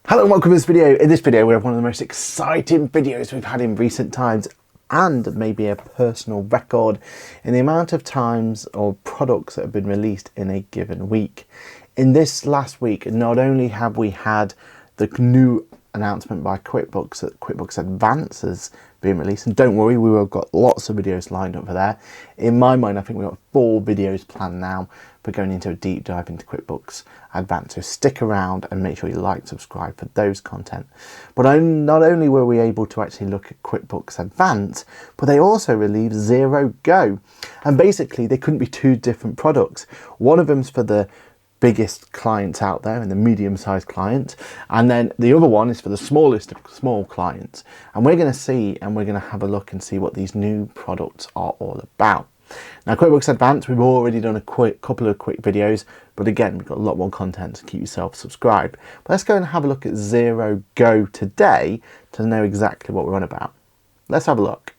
Hello and welcome to this video. In this video we have one of the most exciting videos we've had in recent times and maybe a personal record in the amount of times or products that have been released in a given week. In this last week, not only have we had the new announcement by QuickBooks that QuickBooks Advance has been released, and don't worry, we have got lots of videos lined up for there. In my mind, I think we've got 4 videos planned now for going into a deep dive into QuickBooks Advance, so stick around and make sure you like, subscribe for those content. But not only were we able to actually look at QuickBooks Advance, but they also released XeroGo, and basically they couldn't be 2 different products. One of them's for the biggest clients out there and the medium-sized clients, and then the other one is for the smallest of small clients. And we're going to see, and we're going to have a look and see what these new products are all about. Now, QuickBooks Advanced, we've already done a couple of quick videos, but again, we've got a lot more content to keep yourself subscribed. But let's go and have a look at XeroGo today to know exactly what we're on about. Let's have a look.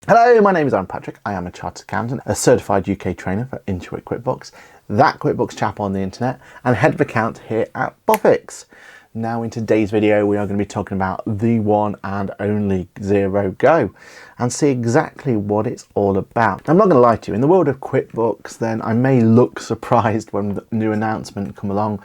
Hello, my name is Patrick. I am a chartered accountant, a certified UK trainer for Intuit QuickBooks, that QuickBooks chap on the internet, and head of account here at Bookkeeping. Now in today's video, we are going to be talking about the one and only XeroGo and see exactly what it's all about. Now, I'm not going to lie to you, in the world of QuickBooks, then I may look surprised when the new announcement come along.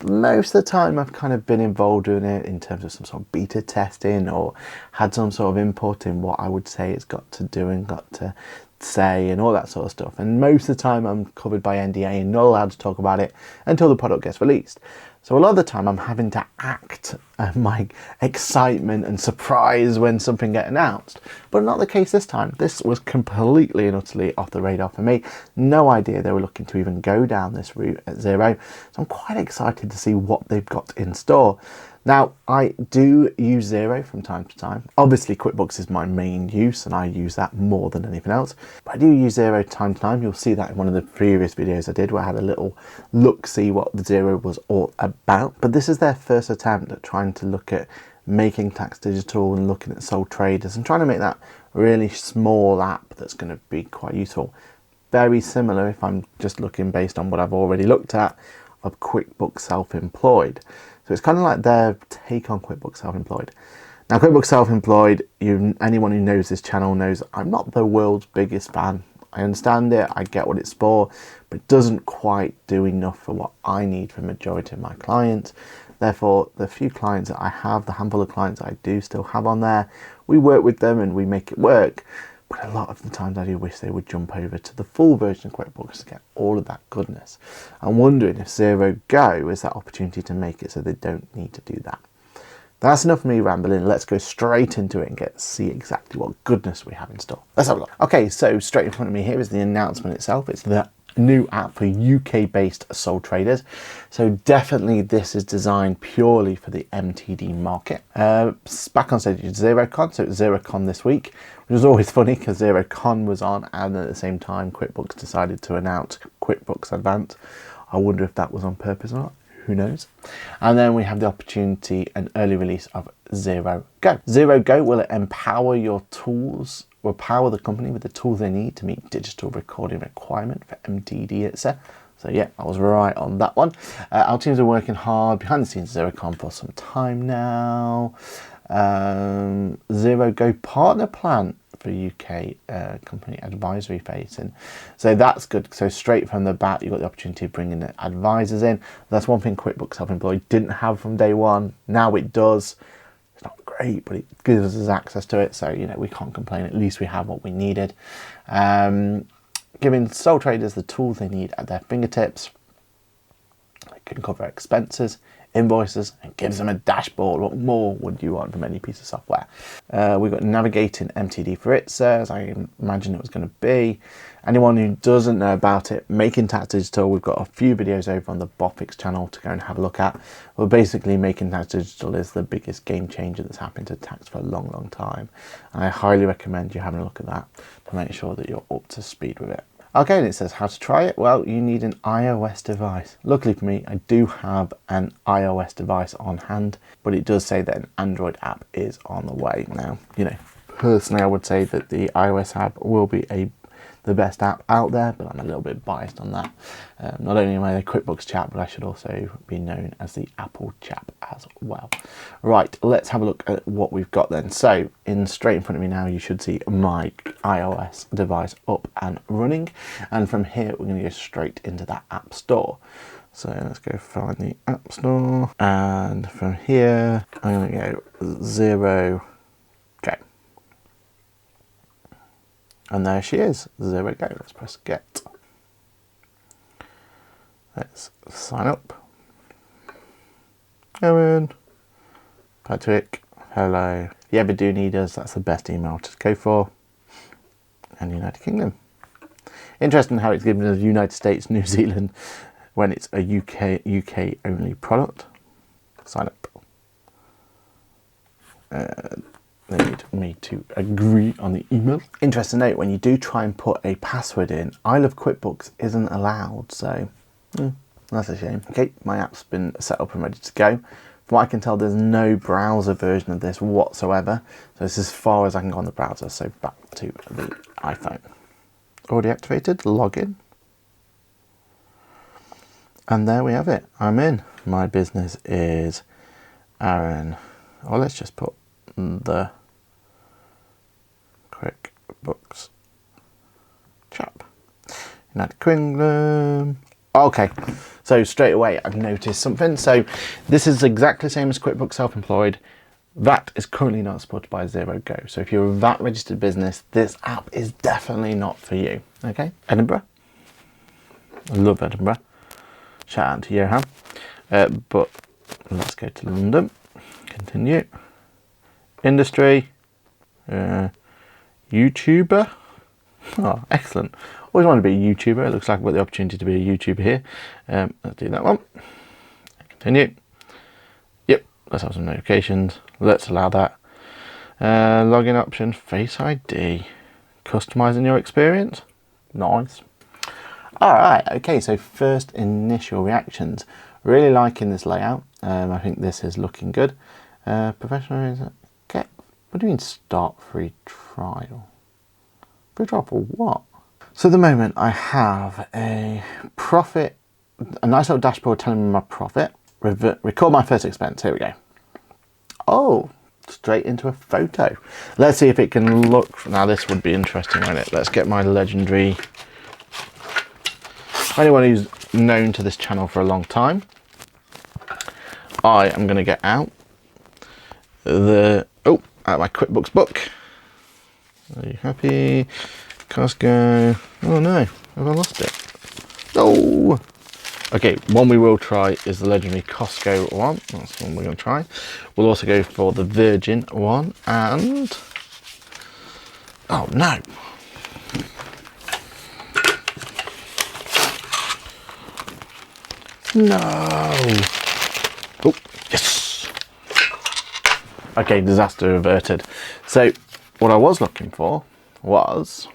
Most of the time I've kind of been involved in it in terms of some sort of beta testing or had some sort of input in what I would say it's got to do and got to say and all that sort of stuff. And most of the time I'm covered by NDA and not allowed to talk about it until the product gets released. So a lot of the time I'm having to act my excitement and surprise when something gets announced. But not the case this time. This was completely and utterly off the radar for me. No idea they were looking to even go down this route at Xero. So I'm quite excited to see what they've got in store. Now, I do use Xero from time to time. Obviously, QuickBooks is my main use, and I use that more than anything else. But I do use Xero time to time. You'll see that in one of the previous videos I did, where I had a little look-see what the Xero was all about. But this is their first attempt at trying to look at making tax digital and looking at sole traders and trying to make that really small app that's going to be quite useful. Very similar, if I'm just looking based on what I've already looked at, of QuickBooks Self-Employed. So it's kind of like their take on QuickBooks Self-Employed. Now, QuickBooks Self-Employed, anyone who knows this channel knows I'm not the world's biggest fan. I understand it, I get what it's for, but it doesn't quite do enough for what I need for the majority of my clients. Therefore, the few clients that I have, the handful of clients I do still have on there, we work with them and we make it work. But a lot of the times I do wish they would jump over to the full version of QuickBooks to get all of that goodness. I'm wondering if XeroGo is that opportunity to make it so they don't need to do that. That's enough of me rambling. Let's go straight into it and see exactly what goodness we have in store. Let's have a look. Okay, so straight in front of me here is the announcement itself. It's the new app for UK-based sole traders. So definitely this is designed purely for the MTD market. Back on stage is XeroCon, so it's XeroCon this week, which was always funny because XeroCon was on and at the same time QuickBooks decided to announce QuickBooks Advance. I wonder if that was on purpose or not. Who knows? And then we have the opportunity and early release of XeroGo. XeroGo will empower your tools, will power the company with the tools they need to meet digital recording requirement for MTD, etc. So yeah, I was right on that one. Our teams are working hard behind the scenes at XeroCon for some time now. XeroGo partner plan for UK company advisory facing. So that's good. So straight from the bat, you've got the opportunity of bringing the advisors in. That's one thing QuickBooks Self-Employed didn't have from day one. Now it does. It's not great, but it gives us access to it. So, we can't complain. At least we have what we needed. Giving sole traders the tools they need at their fingertips. It can cover expenses, invoices, and gives them a dashboard. What more would you want from any piece of software? We've got navigating MTD for it, as I imagine it was going to be. Anyone who doesn't know about it, Making Tax Digital, we've got a few videos over on the Bookkeeping channel to go and have a look at. Well, basically, Making Tax Digital is the biggest game changer that's happened to tax for a long, long time. And I highly recommend you having a look at that to make sure that you're up to speed with it. Okay, and it says how to try it. Well, you need an iOS device. Luckily for me, I do have an iOS device on hand, but it does say that an Android app is on the way. Now, you know, personally, I would say that the iOS app will be the best app out there, but I'm a little bit biased on that. Not only am I the QuickBooks chap, but I should also be known as the Apple chap as well. Right, let's have a look at what we've got then. So, straight in front of me now, you should see my iOS device up and running. And from here, we're going to go straight into that App Store. So let's go find the App Store. And from here, I'm going to go XeroGo. And there she is, XeroGo. Let's press get. Let's sign up. Owen, Patrick, hello. If you ever do need us, that's the best email to go for. And United Kingdom. Interesting how it's given us United States, New Zealand, when it's a UK only product. Sign up. They need me to agree on the email. Interesting note, when you do try and put a password in, I Love QuickBooks isn't allowed, so that's a shame. Okay, my app's been set up and ready to go. From what I can tell, there's no browser version of this whatsoever, so this is as far as I can go on the browser, so back to the iPhone. Already activated, login. And there we have it, I'm in. My business is Aaron, or let's just put the QuickBooks chap. United Kingdom. Okay, so straight away I've noticed something. So this is exactly the same as QuickBooks Self-Employed. VAT is currently not supported by XeroGo. So if you're a VAT registered business, this app is definitely not for you. Okay, Edinburgh. I love Edinburgh. Shout out to Johan. But let's go to London. Continue. Industry. YouTuber. Oh, excellent. Always wanted to be a YouTuber. It looks like I've got the opportunity to be a YouTuber here. Let's do that one. Continue. Yep, let's have some notifications. Let's allow that. Login option, Face ID. Customizing your experience. Nice. Alright, okay, so first initial reactions. Really liking this layout. I think this is looking good. Professional is okay. What do you mean start free trial? Free trial for what? So at the moment I have a profit, a nice little dashboard telling me my profit. Record my first expense. Here we go. Oh, straight into a photo. Let's see if it can look. Now this would be interesting, won't it? Let's get my legendary. Anyone who's known to this channel for a long time, I am going to get out out my QuickBooks book. Are you happy? Costco. Oh no, have I lost it? No. Okay, one we will try is the legendary Costco one. That's the one we're going to try. We'll also go for the Virgin one and... oh no. No. Oh, yes. Okay, disaster averted. So, what I was looking for was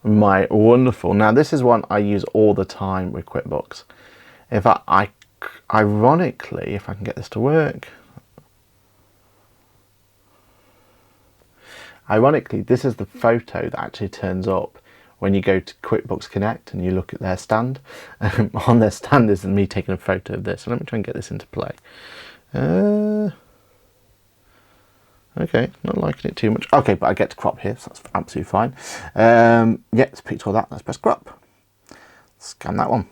my wonderful... now, this is one I use all the time with QuickBooks. In fact, ironically, if I can get this to work... ironically, this is the photo that actually turns up when you go to QuickBooks Connect and you look at their stand. On their stand is me taking a photo of this. So let me try and get this into play. Okay, not liking it too much. Okay, but I get to crop here, so that's absolutely fine. Yeah, it's picked all that. Let's press crop. Scan that one.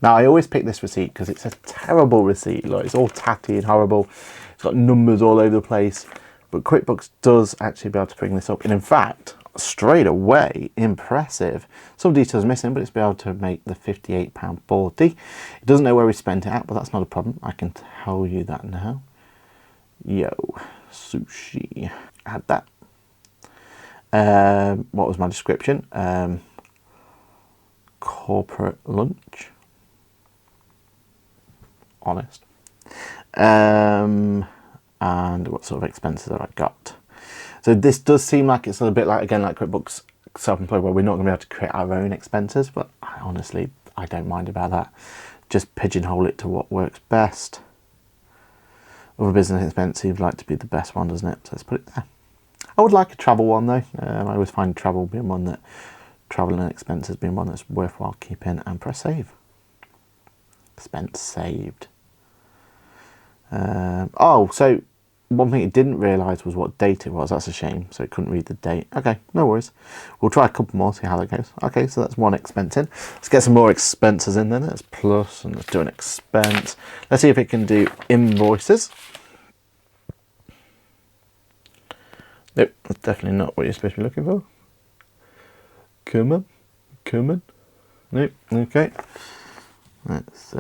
Now, I always pick this receipt because it's a terrible receipt. Look, it's all tatty and horrible. It's got numbers all over the place. But QuickBooks does actually be able to bring this up. And in fact, straight away, impressive. Some details missing, but it's be able to make the £58.40. It doesn't know where we spent it at, but that's not a problem. I can tell you that now. Yo, sushi. Add that. What was my description? Corporate lunch. Honest. And what sort of expenses have I got? So this does seem like it's a little bit like, again, like QuickBooks self-employed where we're not going to be able to create our own expenses, but honestly, I don't mind about that. Just pigeonhole it to what works best. Other business expense seems like to be the best one, doesn't it? So let's put it there. I would like a travel one though. I always find travel being one that, travel and expenses being one that's worthwhile keeping, and press save. Expense saved. Oh, so one thing it didn't realise was what date it was. That's a shame. So it couldn't read the date. Okay, no worries. We'll try a couple more, see how that goes. Okay, so that's one expense in. Let's get some more expenses in then. Let's plus and let's do an expense. Let's see if it can do invoices. Nope, that's definitely not what you're supposed to be looking for. Come on, come on. Nope, okay. Let's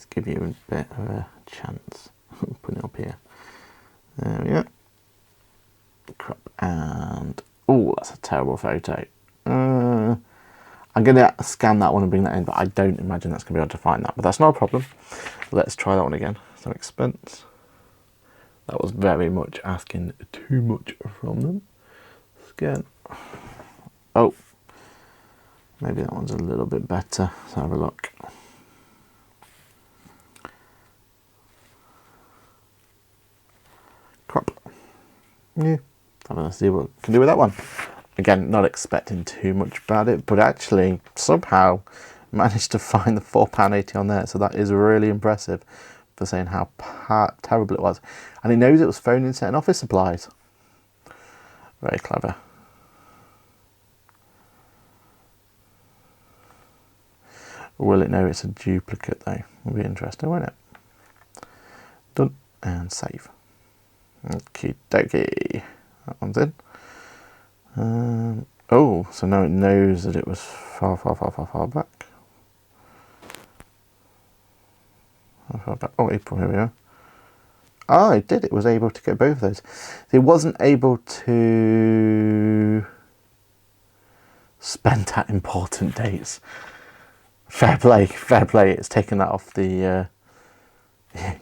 give you a bit of a chance. Put it up here. There we go. Crop and oh, that's a terrible photo. I'm gonna scan that one and bring that in, but I don't imagine that's gonna be able to find that. But that's not a problem. Let's try that one again. So expense. That was very much asking too much from them. Scan. Oh, maybe that one's a little bit better. Let's have a look. Crop. Yeah, I'm gonna see what we can do with that one. Again, not expecting too much about it, but actually somehow managed to find the £4.80 on there. So that is really impressive for saying how terrible it was. And it knows it was phone, internet and office supplies. Very clever. Will it know it's a duplicate though? Will be interesting, won't it? Done and save. Okie dokie. That one's in. Oh, so now it knows that it was far back. Far back. Oh, April, here we are. Oh, it did. It was able to get both of those. It wasn't able to spend at important dates. Fair play, fair play. It's taken that off the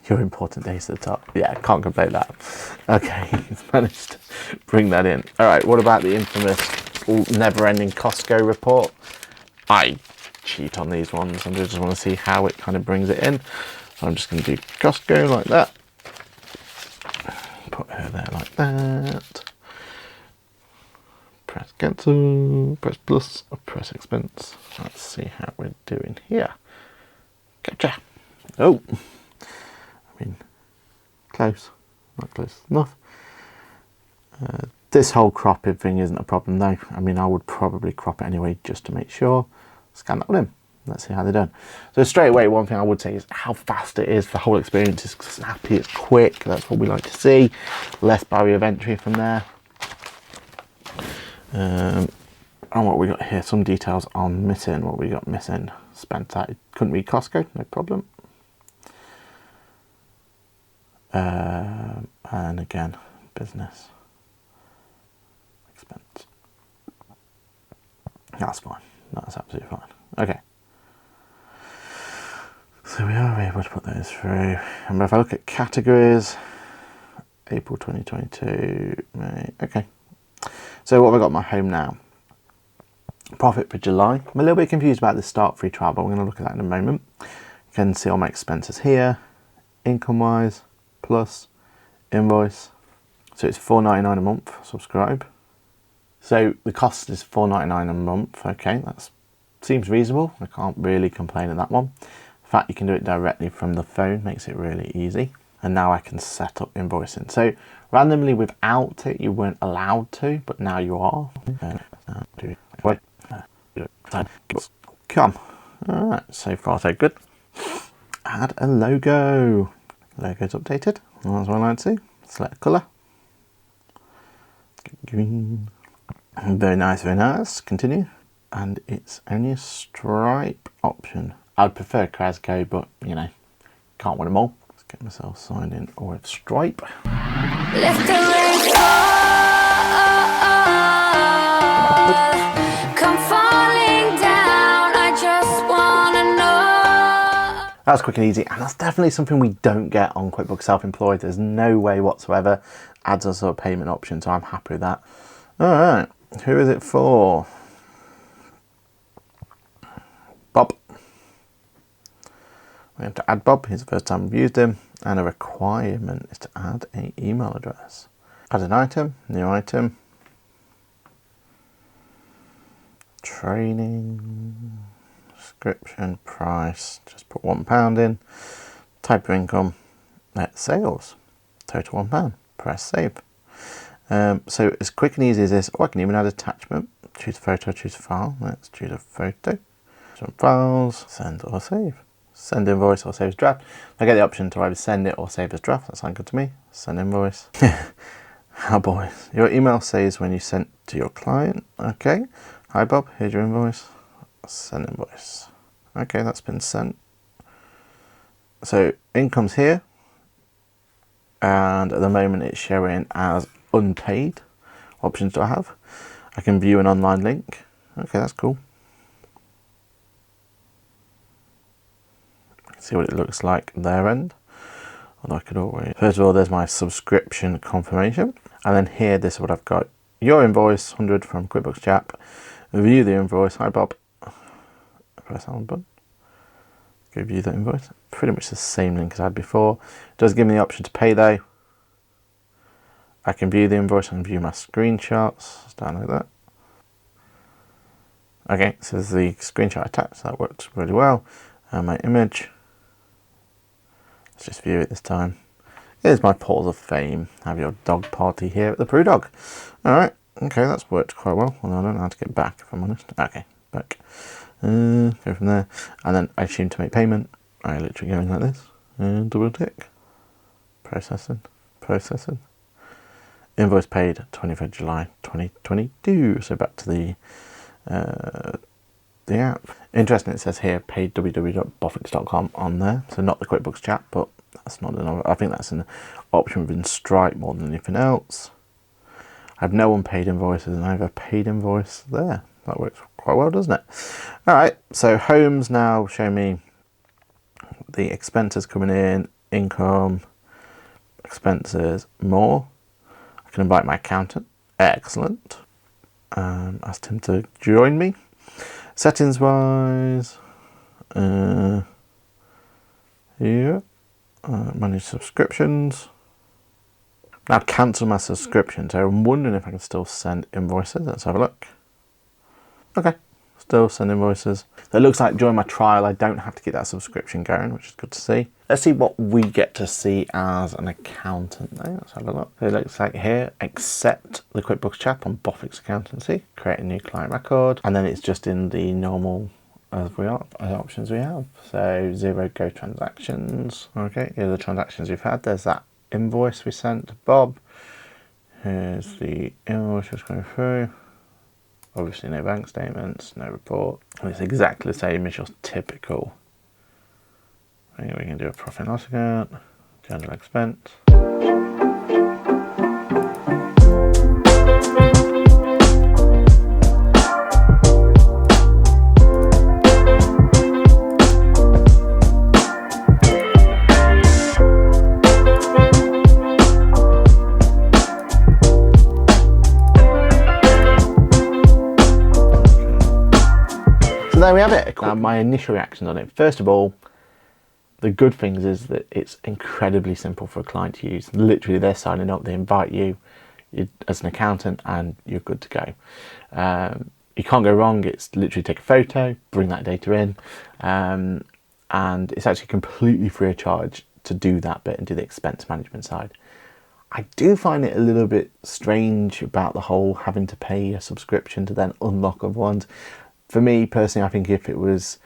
your important days at the top. Yeah, can't complain that. Okay, it's managed to bring that in. All right, what about the infamous never-ending Costco report? I cheat on these ones and I just want to see how it kind of brings it in. So I'm just going to do Costco like that. Put her there like that. Press cancel, press plus, or press expense. Let's see how we're doing here. Gotcha. Oh, I mean, close, not close enough. This whole cropping thing isn't a problem though. I mean, I would probably crop it anyway just to make sure. Scan that one in. Let's see how they're done. So straight away, one thing I would say is how fast it is. The whole experience is snappy, it's quick. That's what we like to see. Less barrier of entry from there. And what we got here, some details are missing. What we got missing, spent at, couldn't read Costco, no problem. And again, business expense. That's fine, that's absolutely fine. Okay. So we are able to put those through. And if I look at categories, April 2022, May, okay. So what have I got in my home now? Profit for July. I'm a little bit confused about the start free travel. We're going to look at that in a moment. You can see all my expenses here. Income wise, plus, invoice. So it's $4.99 a month, subscribe. So the cost is $4.99 a month. Okay, that seems reasonable. I can't really complain at that one. The fact you can do it directly from the phone makes it really easy. And now I can set up invoicing. So randomly without it, you weren't allowed to, but now you are. Come. All right, so far so good. Add a logo. Logo's updated. That's what I like to see. Select colour. Green. Very nice, very nice. Continue. And it's only a stripe option. I'd prefer XeroGo, but you know, can't win them all. Let's get myself signed in with Stripe. Let the rain come falling down. I just wanna know. That's quick and easy, and that's definitely something we don't get on QuickBooks Self-Employed. There's no way whatsoever adds us a payment option, so I'm happy with that. All right. Who is it for? Bob. We have to add Bob. He's the first time we've used him. And a requirement is to add an email address. Add an item, new item. Training, description, price. Just put £1 in. Type of income, net sales. Total £1. Press save. So as quick and easy as this, I can even add attachment. Choose a photo, choose a file. Let's choose a photo. Some files, send or save. Send invoice or save as draft. I get the option to either send it or save as draft. That sounds good to me. Send invoice. Oh boy. Your email says when you sent to your client. Okay. Hi Bob, here's your invoice. Send invoice. Okay, that's been sent. So income's here. And at the moment it's showing as unpaid. Options do I have? I can view an online link. Okay, that's cool. See what it looks like their end. Although I could always, first of all, there's my subscription confirmation, and then here this is what I've got. Your invoice 100 from QuickBooks Chap. View the invoice. Hi Bob. Press on button. Go view the invoice. Pretty much the same link as I had before. It does give me the option to pay though. I can view the invoice and view my screenshots. Let's download that. Okay, so there's the screenshot attached. That works really well. And my image. Let's just view it this time. Here's my pause of fame. Have your dog party here at the Brew Dog. Alright, okay, that's worked quite well. Although I don't know how to get back, if I'm honest. Okay, back. Go from there. And then I assume to make payment. I literally go in like this. And double tick. Processing. Processing. Invoice paid 23rd July 2022. So back to the app. Interesting, it says here paid www.boffix.com on there, so not the QuickBooks chat, but that's not another. I think that's an option within Stripe more than anything else. I have no unpaid invoices and I have a paid invoice there. That works quite well, doesn't it? All right, so homes now show me the expenses coming in, income, expenses, more. I can invite my accountant. Excellent. Asked him to join me. Settings wise, yeah, manage subscriptions. Now cancel my subscription. So I'm wondering if I can still send invoices. Let's have a look. Okay, still send invoices. So it looks like during my trial I don't have to get that subscription going, which is good to see. Let's see what we get to see as an accountant though. Let's have a look. So it looks like here, accept the QuickBooks Chap on Boffix Accountancy, create a new client record, and then it's just in the normal options we have. So XeroGo transactions. Okay, here are the transactions we've had. There's that invoice we sent to Bob. Here's the invoice that's going through. Obviously no bank statements, no report. And it's exactly the same as your typical. I think we can do a profit and loss account, general expense. There we have it. Now, my initial reaction on it. First of all, the good things is that it's incredibly simple for a client to use. Literally, they're signing up, they invite you as an accountant, and you're good to go. You can't go wrong. It's literally take a photo, bring that data in, and it's actually completely free of charge to do that bit and do the expense management side. I do find it a little bit strange about the whole having to pay a subscription to then unlock other ones. For me personally, I think if it was,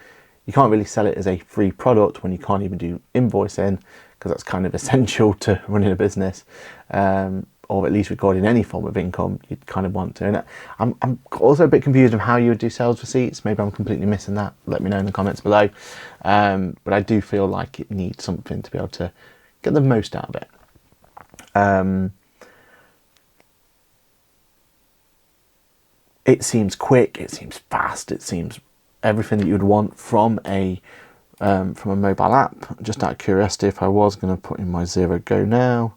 you can't really sell it as a free product when you can't even do invoicing, because that's kind of essential to running a business, or at least recording any form of income. You'd kind of want to. And I'm also a bit confused of how you would do sales receipts. Maybe I'm completely missing that. Let me know in the comments below. But I do feel like it needs something to be able to get the most out of it. It seems quick, it seems fast, it seems everything that you would want from a mobile app. Just out of curiosity, if I was going to put in my XeroGo now,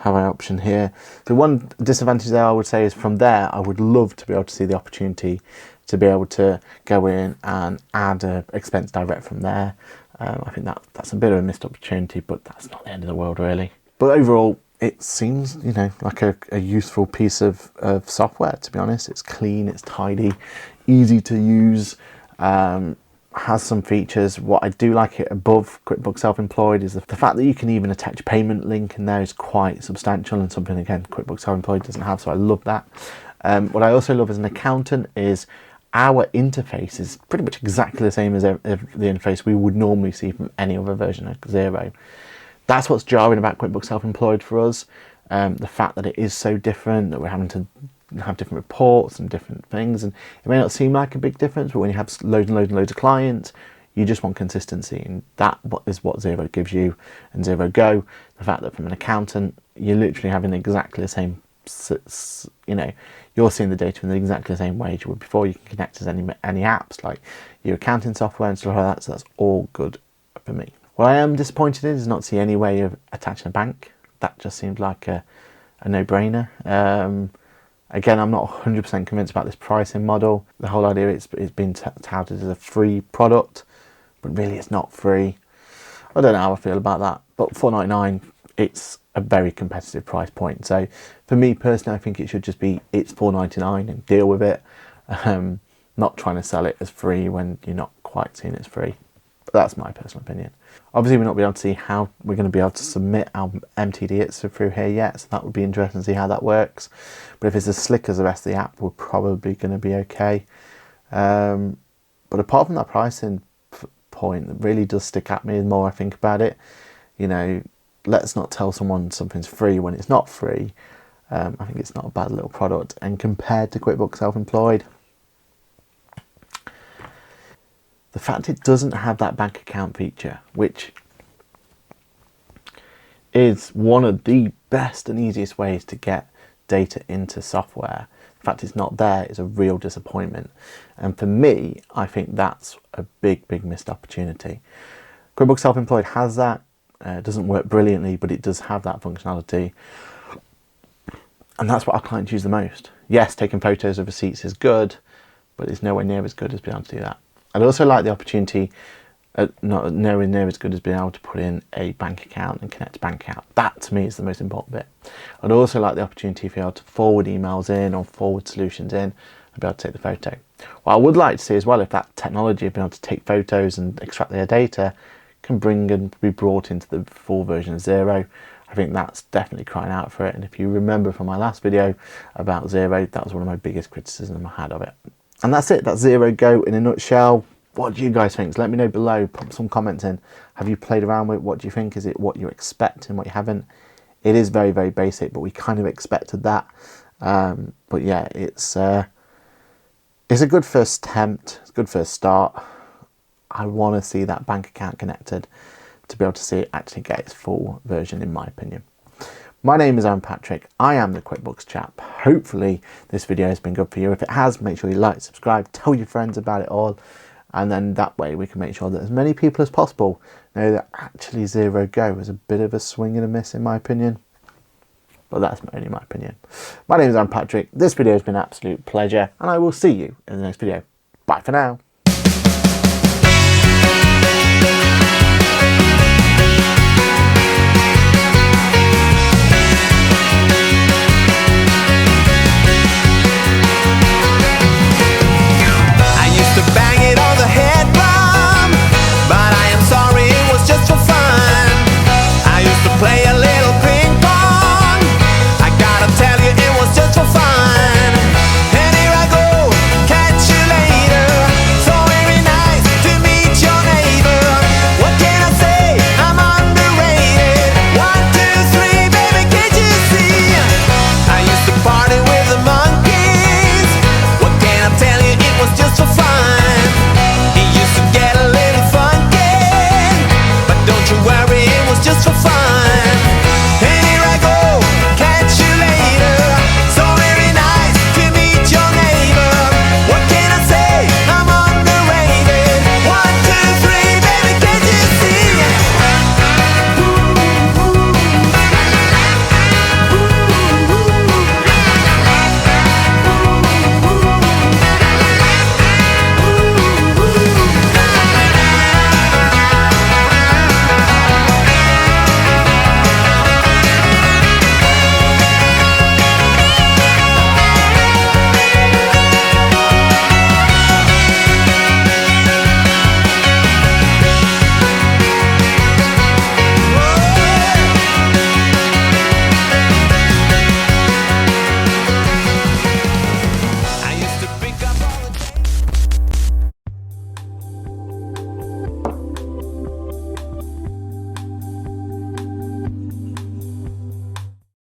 have an option here. The one disadvantage there I would say is from there, I would love to be able to see the opportunity to be able to go in and add a expense direct from there. I think that's a bit of a missed opportunity, but that's not the end of the world really. But overall, it seems, you know, like a useful piece of software, to be honest. It's clean, it's tidy, easy to use, has some features. What I do like it above QuickBooks Self-Employed is the fact that you can even attach a payment link in there is quite substantial, and something, again, QuickBooks Self-Employed doesn't have, so I love that. What I also love as an accountant is our interface is pretty much exactly the same as the interface we would normally see from any other version of Xero. That's what's jarring about QuickBooks Self-Employed for us. The fact that it is so different, that we're having to have different reports and different things, and it may not seem like a big difference, but when you have loads and loads and loads of clients, you just want consistency, and that is what Xero gives you. And XeroGo, the fact that from an accountant, you're literally having exactly the same, you know, you're seeing the data in exactly the same way you would before. You can connect to any apps like your accounting software and stuff like that, so that's all good for me. What I am disappointed in is not see any way of attaching a bank. That just seems like a no-brainer. Again, I'm not 100% convinced about this pricing model. The whole idea it's been touted as a free product, but really it's not free. I don't know how I feel about that, but $4.99, it's a very competitive price point. So for me personally, I think it should just be, it's $4.99 and deal with it. Not trying to sell it as free when you're not quite seeing it's free. But that's my personal opinion. Obviously, we're not able to see how we're going to be able to submit our MTD through here yet, so that would be interesting to see how that works. But if it's as slick as the rest of the app, we're probably going to be okay. But apart from that pricing point, that really does stick at me the more I think about it. You know, let's not tell someone something's free when it's not free. I think it's not a bad little product. And compared to QuickBooks Self-Employed, the fact it doesn't have that bank account feature, which is one of the best and easiest ways to get data into software, the fact it's not there is a real disappointment. And for me, I think that's a big, big missed opportunity. QuickBooks Self-Employed has that. It doesn't work brilliantly, but it does have that functionality. And that's what our clients use the most. Yes, taking photos of receipts is good, but it's nowhere near as good as being able to do that. I'd also like the opportunity, not nowhere near as good as being able to put in a bank account and connect a bank account. That to me is the most important bit. I'd also like the opportunity to be able to forward emails in or forward solutions in and be able to take the photo. What I would like to see as well, if that technology of being able to take photos and extract their data can bring and be brought into the full version of Xero, I think that's definitely crying out for it. And if you remember from my last video about Xero, that was one of my biggest criticisms I had of it. And that's it, that's XeroGo in a nutshell. What do you guys think? Let me know below, put some comments in. Have you played around with it? What do you think? Is it what you expect and what you haven't? It is very, very basic, but we kind of expected that. But yeah, it's a good first attempt, it's a good first start. I want to see that bank account connected to be able to see it actually get its full version, in my opinion. My name is Aaron Patrick. I am the QuickBooks chap. Hopefully this video has been good for you. If it has, make sure you like, subscribe, tell your friends about it all. And then that way we can make sure that as many people as possible know that actually XeroGo is a bit of a swing and a miss, in my opinion. But that's only my opinion. My name is Aaron Patrick. This video has been an absolute pleasure, and I will see you in the next video. Bye for now.